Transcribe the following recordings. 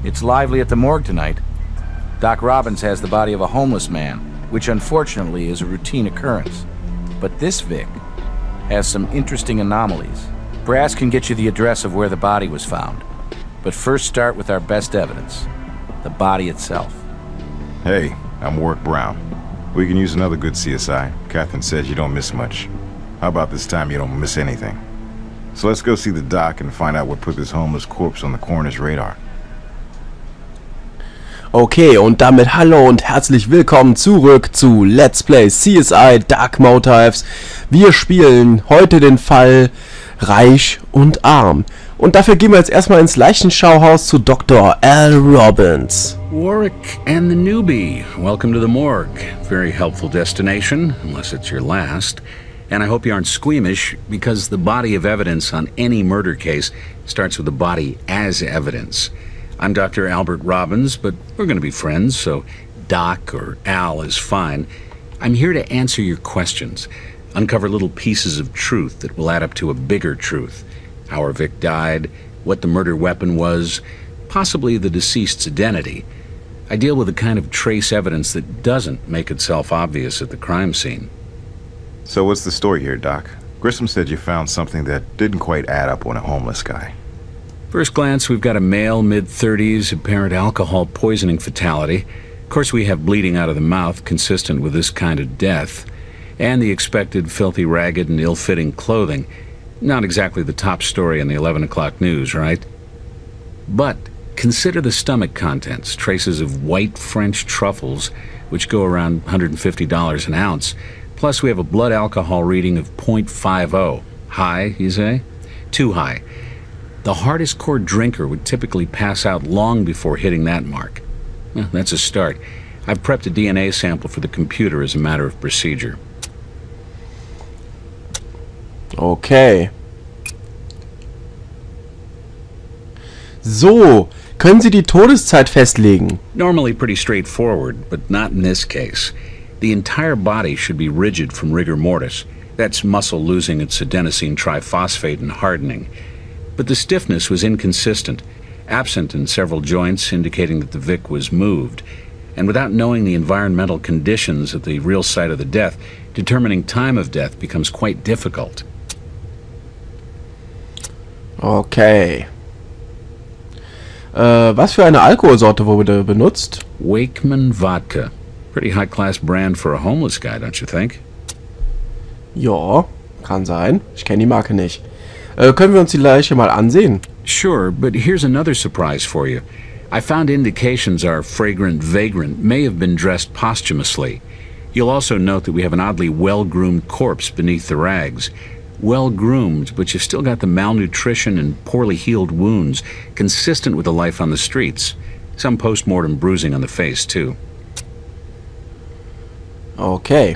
It's lively at the morgue tonight. Doc Robbins has the body of a homeless man, which unfortunately is a routine occurrence. But this Vic has some interesting anomalies. Brass can get you the address of where the body was found. But first start with our best evidence, the body itself. Hey, I'm Warwick Brown. We can use another good CSI. Catherine says you don't miss much. How about this time you don't miss anything? So let's go see the doc and find out what put this homeless corpse on the coroner's radar. Okay, und damit hallo und herzlich willkommen zurück zu Let's Play CSI Dark Motives. Wir spielen heute den Fall Reich und Arm. Und dafür gehen wir jetzt erstmal ins Leichenschauhaus zu Dr. L. Robbins. Warwick and the newbie, welcome to the morgue. Very helpful destination, unless it's your last. And I hope you aren't squeamish, because the body of evidence on any murder case starts with the body as evidence. I'm Dr. Albert Robbins, but we're going to be friends, so Doc or Al is fine. I'm here to answer your questions, uncover little pieces of truth that will add up to a bigger truth. How our Vic died, what the murder weapon was, possibly the deceased's identity. I deal with the kind of trace evidence that doesn't make itself obvious at the crime scene. So what's the story here, Doc? Grissom said you found something that didn't quite add up on a homeless guy. First glance, we've got a male, mid-30s, apparent alcohol poisoning fatality. Of course, we have bleeding out of the mouth consistent with this kind of death, and the expected filthy, ragged, and ill-fitting clothing. Not exactly the top story in the 11 o'clock news, right? But consider the stomach contents, traces of white French truffles, which go around $150 an ounce. Plus, we have a blood alcohol reading of 0.50. High, you say? Too high. The hardest core drinker would typically pass out long before hitting that mark. Well, that's a start. I've prepped a DNA sample for the computer as a matter of procedure. Okay. So, können Sie die Todeszeit festlegen? Normally pretty straightforward, but not in this case. The entire body should be rigid from rigor mortis. That's muscle losing its adenosine triphosphate and hardening. But the stiffness was inconsistent, absent in several joints, indicating that the Vic was moved. And without knowing the environmental conditions at the real site of the death, determining time of death becomes quite difficult. Okay. Was für eine Alkoholsorte wurde benutzt? Wakeman Vodka. Pretty high-class brand for a homeless guy, don't you think? Ja, kann sein. Ich kenne die Marke nicht. Können wir uns die Leiche mal ansehen? Sure, but here's another surprise for you. I found indications our fragrant vagrant may have been dressed posthumously. You'll also note that we have an oddly well-groomed corpse beneath the rags. Well-groomed, but you've still got the malnutrition and poorly healed wounds, consistent with the life on the streets. Some post-mortem bruising on the face, too. Okay.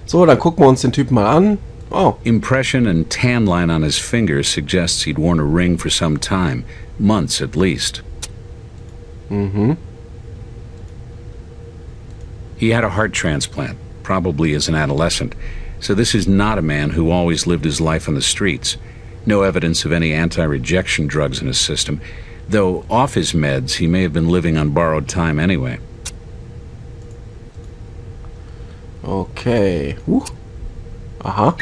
So, dann gucken wir uns den Typen mal an. Oh. Impression and tan line on his fingers suggests he'd worn a ring for some time, months at least. Mhm. He had a heart transplant, probably as an adolescent, so this is not a man who always lived his life on the streets. No evidence of any anti-rejection drugs in his system, though off his meds he may have been living on borrowed time anyway. Okay. Aha.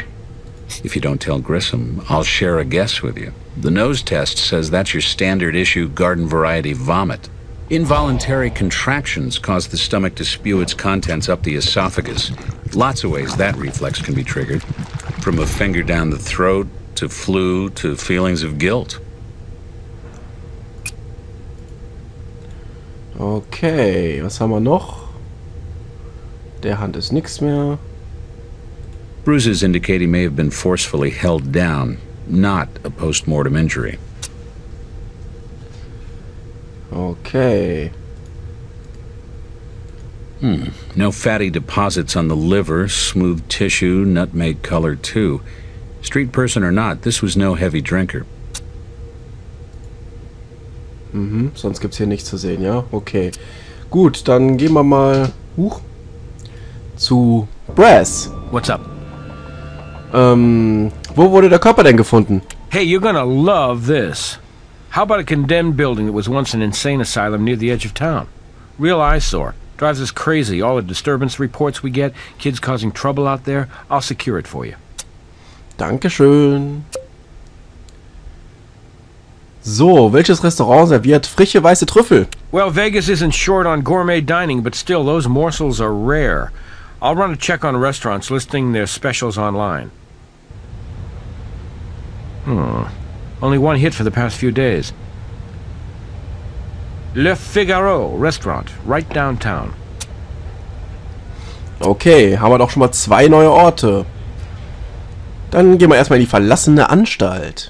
If you don't tell Grissom, I'll share a guess with you. The nose test says that's your standard issue garden variety vomit. Involuntary contractions cause the stomach to spew its contents up the esophagus. Lots of ways that reflex can be triggered. From a finger down the throat, to flu, to feelings of guilt. Okay, was haben wir noch? Der Hand ist nichts mehr. Bruises indicate he may have been forcefully held down, not a post-mortem injury. Okay. No fatty deposits on the liver, smooth tissue, nutmeg color too. Street person or not, this was no heavy drinker. Sonst gibt's hier nichts zu sehen, ja? Okay. Gut, dann gehen wir mal zu Brass. What's up? Wo wurde der Körper denn gefunden? Hey, you're gonna love this. How about a condemned building that was once an insane asylum near the edge of town? Real eyesore. Drives us crazy, all the disturbance reports we get, kids causing trouble out there. I'll secure it for you. Dankeschön. So, welches Restaurant serviert frische weiße Trüffel? Well, Vegas isn't short on gourmet dining, but still, those morsels are rare. I'll run a check on restaurants listing their specials online. Only one hit for the past few days. Le Figaro Restaurant, right downtown. Okay, haben wir doch schon mal 2 neue Orte. Dann gehen wir erstmal in die verlassene Anstalt.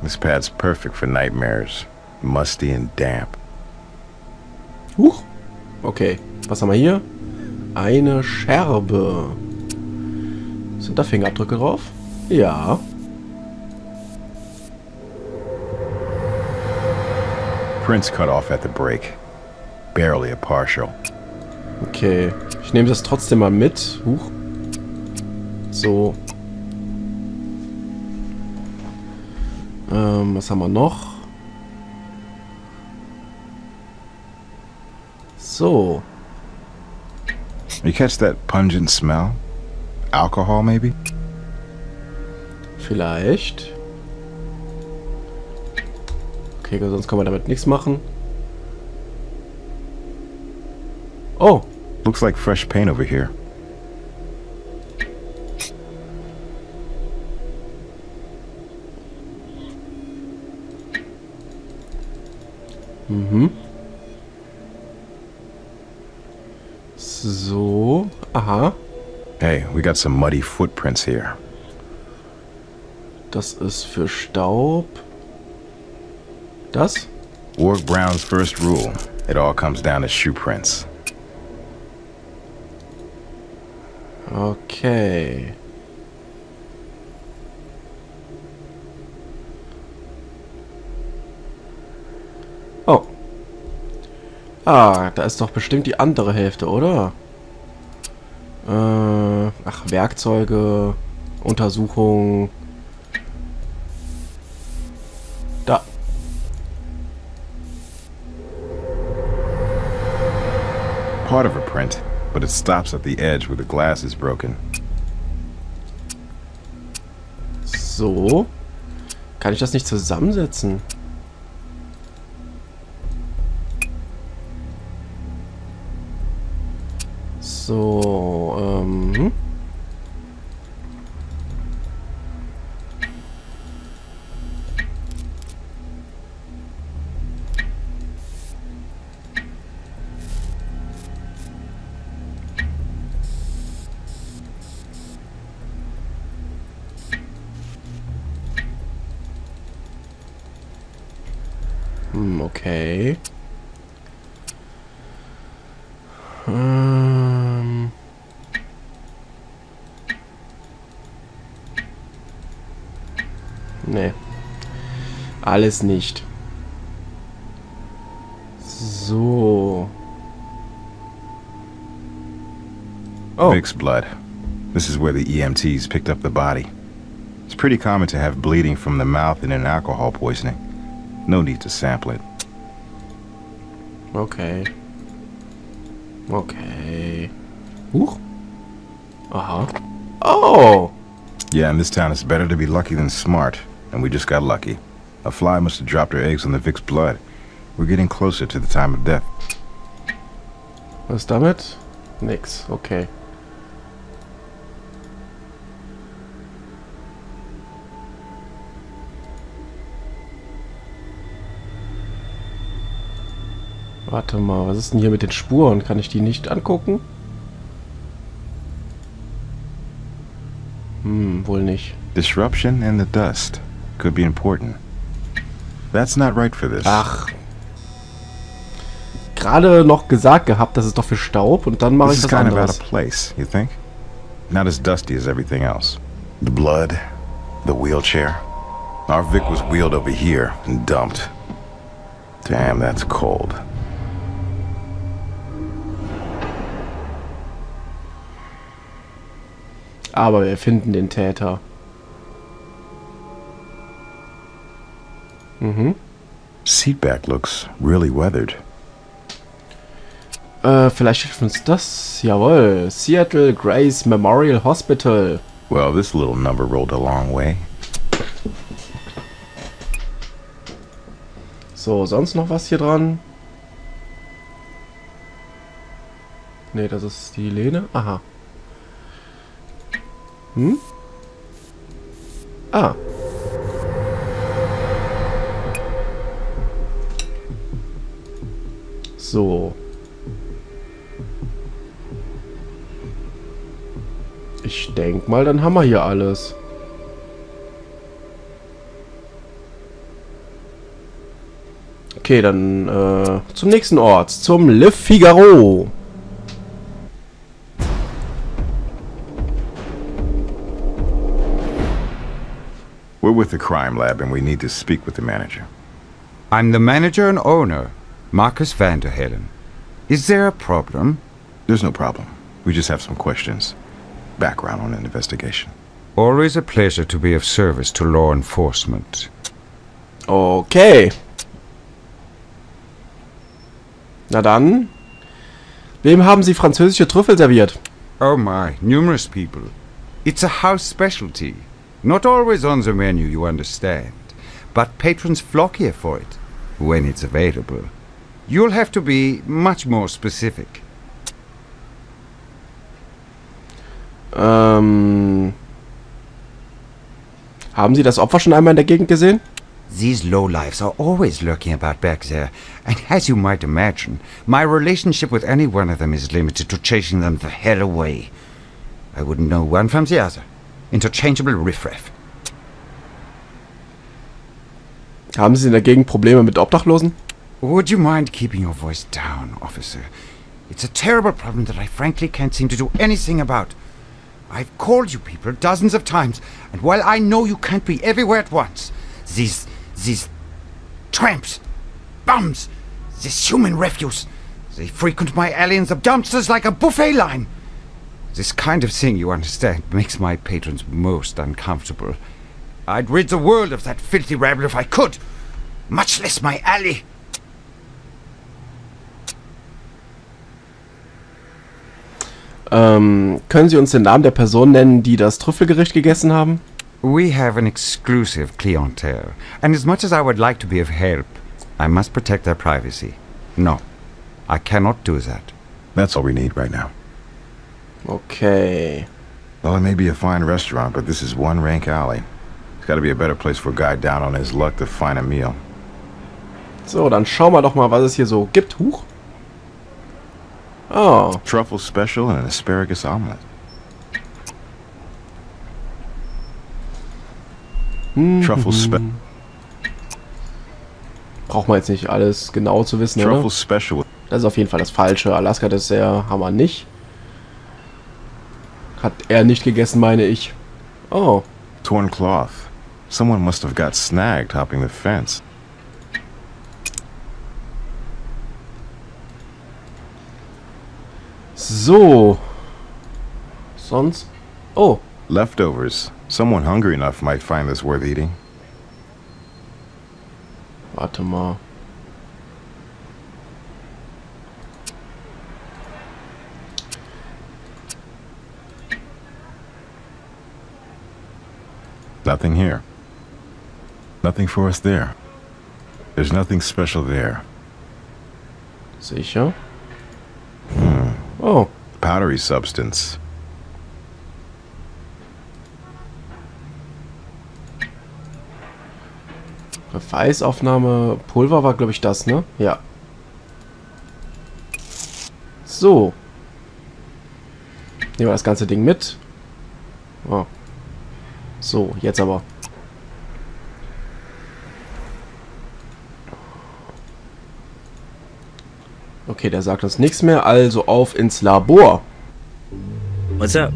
This pad's perfect for nightmares. Musty and damp. Huch. Okay, was haben wir hier? Eine Scherbe. Sind da Fingerabdrücke drauf? Ja. Prints cut off at the break. Barely a partial. Okay, ich nehme das trotzdem mal mit. Huch. So. Was haben wir noch? So. You catch that pungent smell? Alcohol, maybe? Vielleicht. Okay, sonst können wir damit nichts machen. Oh. Looks like fresh paint over here. So. Aha. Hey, we got some muddy footprints here. Das ist für Staub. Das? Ward Brown's first rule. It all comes down to shoe prints. Okay. Oh. Ah, da ist doch bestimmt die andere Hälfte, oder? Ach, Werkzeuge, Untersuchung. Da. Part of a print, but it stops at the edge where the glass is broken. So. Kann ich das nicht zusammensetzen? So, okay. Nee. Alles nicht. So. Oh. Vic's blood. This is where the EMTs picked up the body. It's pretty common to have bleeding from the mouth in an alcohol poisoning. No need to sample it. Okay. Okay. Huch. Aha. Oh! Yeah, in this town it's better to be lucky than smart. And we just got lucky. A fly must have dropped her eggs on the Vic's blood. We're getting closer to the time of death. Was damit? Nix. Okay. Warte mal, was ist denn hier mit den Spuren? Kann ich die nicht angucken? Wohl nicht. Disruption and the dust could be important. That's not right for this. Ach. Gerade noch gesagt gehabt, das ist doch für Staub und dann mache ich This is was kind of out anderes. of place, you think? Not as dusty as everything else. The blood, the wheelchair. Our Vic was wheeled over here and dumped. Damn, that's cold. Aber wir finden den Täter. Mhm. Seatback looks really weathered. Vielleicht hilft uns das. Jawohl. Seattle Grace Memorial Hospital. Well, this little number rolled a long way. So, sonst noch was hier dran? Ne, das ist die Lene. Aha. Hm? Ah. So. Ich denke mal, dann haben wir hier alles. Okay, dann zum nächsten Ort. Zum Le Figaro. We're with the crime lab and we need to speak with the manager. I'm the manager and owner, Marcus Vanderhellen. Is there a problem? There's no problem. We just have some questions. Background on an investigation. Always a pleasure to be of service to law enforcement. Okay. Na dann. Wem haben Sie französische Trüffel serviert? Oh my, numerous people. It's a house specialty. Not always on the menu, you understand. But patrons flock here for it, when it's available. You'll have to be much more specific. Haben Sie das Opfer schon einmal in der Gegend gesehen? These lowlifes are always lurking about back there, and as you might imagine, my relationship with any one of them is limited to chasing them the hell away. I wouldn't know one from the other. Interchangeable riffraff. Haben Sie in der Gegend Probleme mit Obdachlosen? Would you mind keeping your voice down, officer? It's a terrible problem that I frankly can't seem to do anything about. I've called you people dozens of times, and while I know you can't be everywhere at once, these tramps, bums, this human refuse, they frequent my alley in the dumpsters like a buffet line. This kind of thing, you understand, makes my patrons most uncomfortable. I'd rid the world of that filthy rabble if I could, much less my alley. Können Sie uns den Namen der Person nennen, die das Trüffelgericht gegessen haben? We have an exclusive clientele, and as much as I would like to be of help, I must protect their privacy. No, I cannot do that. That's all we need right now. Okay. Well, it may be a fine restaurant, but this is one rank alley. It's got to be a better place for a guy down on his luck to find a meal. So, dann schauen wir doch mal, was es hier so gibt. Huch. Oh. Truffle special and an asparagus omelet. Truffle special. Braucht man jetzt nicht alles genau zu wissen, Truffle oder? special. Das ist auf jeden Fall das Falsche. Alaska Dessert haben wir nicht. Hat er nicht gegessen, meine ich. Oh. Torn cloth. Someone must have got snagged hopping the fence. So. Sonst? Oh. Leftovers. Someone hungry enough might find this worth eating. Warte mal. Nothing here. Nothing for us there. There's nothing special there. Sicher? Oh. Powdery substance. Beweisaufnahme. Pulver war, glaube ich, das, ne? Ja. So. Nehmen wir das ganze Ding mit. Oh. So, jetzt aber. Okay, der sagt uns nichts mehr, also auf ins Labor. What's up?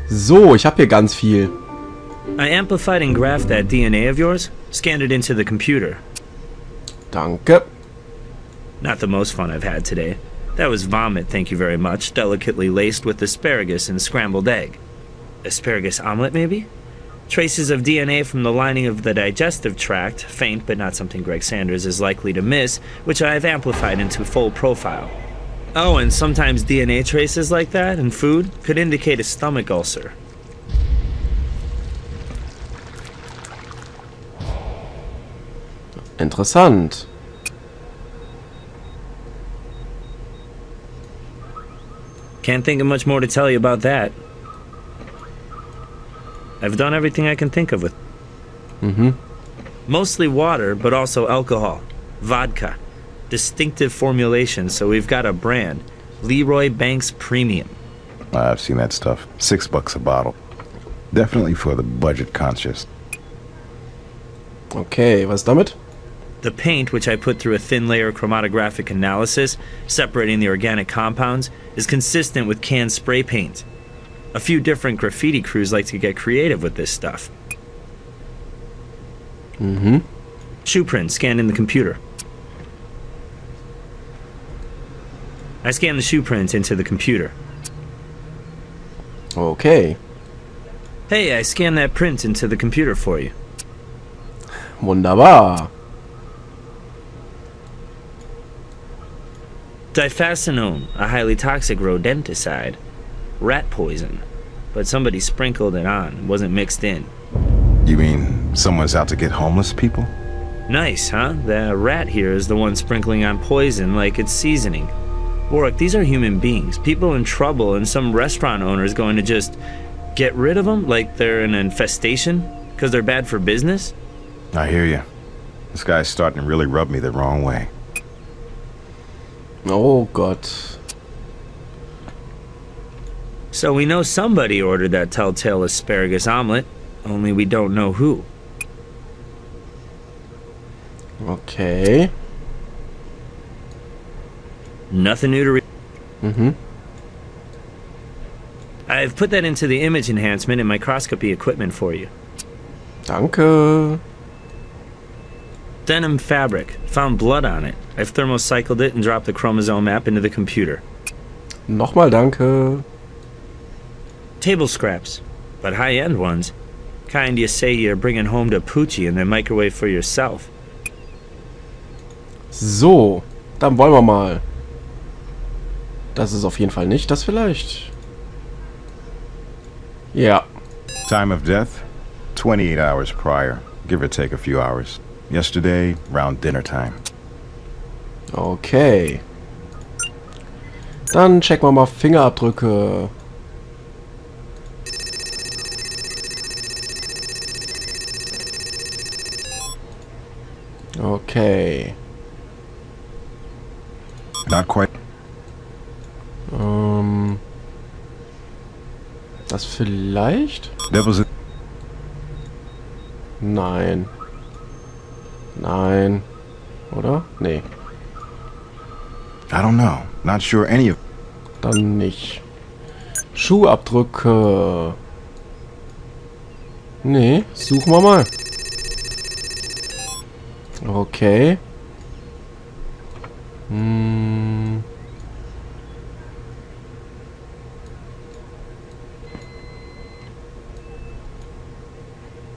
So, ich habe hier ganz viel. I amplified and graphed that DNA of yours, scanned it into the computer. Danke. Not the most fun I've had today. That was vomit, thank you very much, delicately laced with asparagus and scrambled egg. Asparagus omelet, maybe? Traces of DNA from the lining of the digestive tract, faint but not something Greg Sanders is likely to miss, which I've amplified into full profile. Oh, and sometimes DNA traces like that in food could indicate a stomach ulcer. Interessant. Can't think of much more to tell you about that. I've done everything I can think of with. Mostly water, but also alcohol, vodka, distinctive formulation, so we've got a brand, Leroy Banks Premium. I've seen that stuff. $6 a bottle. Definitely for the budget conscious. Okay, was damit? The paint, which I put through a thin layer chromatographic analysis, separating the organic compounds, is consistent with canned spray paint. A few different graffiti crews like to get creative with this stuff. Shoe print scanned in the computer. I scanned the shoe print into the computer. Okay. Hey, I scanned that print into the computer for you. Wunderbar. Diphacinone, a highly toxic rodenticide. Rat poison. But somebody sprinkled it on. It wasn't mixed in. You mean someone's out to get homeless people? Nice, huh? The rat here is the one sprinkling on poison like it's seasoning. Warwick, these are human beings. People in trouble, and some restaurant owner is going to just get rid of them like they're an infestation? Because they're bad for business? I hear you. This guy's starting to really rub me the wrong way. Oh Gott. So we know somebody ordered that telltale asparagus omelet, only we don't know who. Okay. Nothing new to I've put that into the image enhancement and microscopy equipment for you. Danke. Denim fabric. Found blood on it. I've thermocycled it and dropped the chromosome map into the computer. Nochmal danke. Table scraps, but high-end ones. Kind you say you're bringing home to Poochie and then microwave for yourself. So, dann wollen wir mal. Das ist auf jeden Fall nicht das vielleicht. Ja. Time of death? 28 hours prior, give or take a few hours. Yesterday, around dinner time. Okay. Dann checken wir mal Fingerabdrücke. Okay. Not quite. Das vielleicht? Devil's Nein. Nein. Oder? Nee. I don't know. Not sure any of... Dann nicht. Schuhabdrücke. Nee, suchen wir mal. Okay.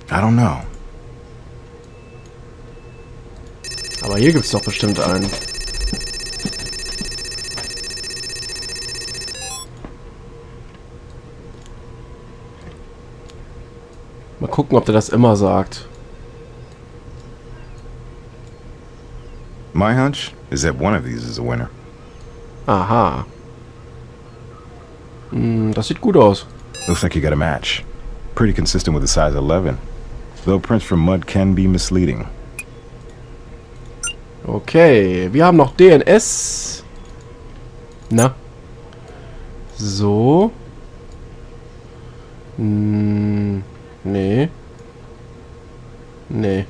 I don't know. Aber hier gibt's doch bestimmt einen. Mal gucken, ob der das immer sagt. My hunch is that one of these is a winner. Aha. Das sieht gut aus. Looks like you got a match. Pretty consistent with the size 11. Though prints from mud can be misleading. Okay, wir haben noch DNS. Na. So. Nee. Nee.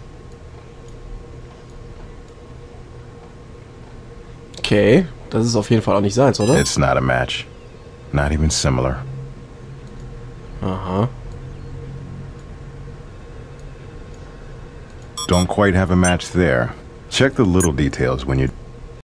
Okay, das ist auf jeden Fall auch nicht seins, oder? It's not a match. Not even similar. Aha. Don't quite have a match there. Check the little details when you're